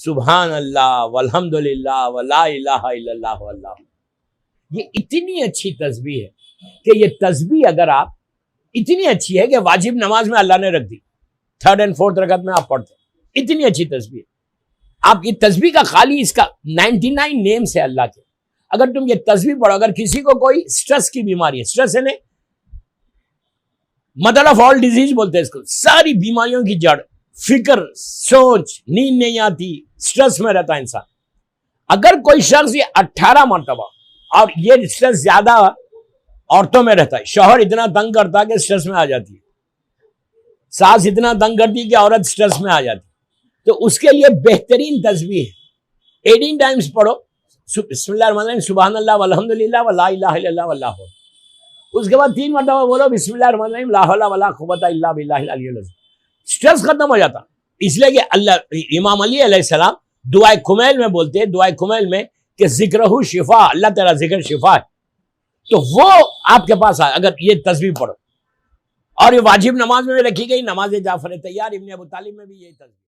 सुभान अल्लाह वल्हम्दुलिल्लाह वला इलाहा इल्लल्लाह वल्लाह। ये इतनी अच्छी तस्बीह है कि ये तस्बीह अगर आप इतनी अच्छी है कि वाजिब नमाज में अल्लाह ने रख दी, 3rd and 4th रकात में आप पढ़ते, इतनी अच्छी तस्बीह। आप ये तस्बीह का खाली इसका 99 नेम्स है अल्लाह के। अगर तुम ये तस्बीह पढ़ो, अगर किसी को कोई स्ट्रेस की बीमारी है, स्ट्रेस है ना मदर ऑफ ऑल डिजीज बोलते हैं इसको, सारी बीमारियों की जड़, फिक्र, सोच, नींद नहीं आती, स्ट्रेस में रहता है इंसान। अगर कोई शख्स ये 18 मरतबा, और ये स्ट्रेस ज्यादा औरतों में रहता है, शौहर इतना तंग करता है कि स्ट्रेस में आ जाती है, सास इतना तंग करती है कि औरत स्ट्रेस में आ जाती है, तो उसके लिए बेहतरीन तस्बीह है। 18 टाइम्स पढ़ो बिस्मिल्लाहिर्रहमानिर्रहीम सुभानअल्लाह वल्हम्दुलिल्लाह वला इलाहा इल्लल्लाह वल्लाहु। उसके बाद 3 मरतबा बोलो बिस्मिल्लाहिर्रहमानिर्रहीम ला हौला वला कुव्वता इल्ला बिल्लाहिल अलिय्यिल अज़ीम। स्ट्रेस खत्म हो जाता, इसलिए कि अल्लाह इमाम अली अलैहिस्सलाम दुआए कुमैल में बोलते हैं, दुआए कुमैल में कि जिक्रहु शिफा, अल्लाह तेरा जिक्र शिफा है। तो वो आपके पास आए अगर ये तस्बीह पढ़ो, और ये वाजिब नमाज में भी रखी गई, नमाज जाफर तैयार इब्न अबू तालिब में भी यही तस्बीह।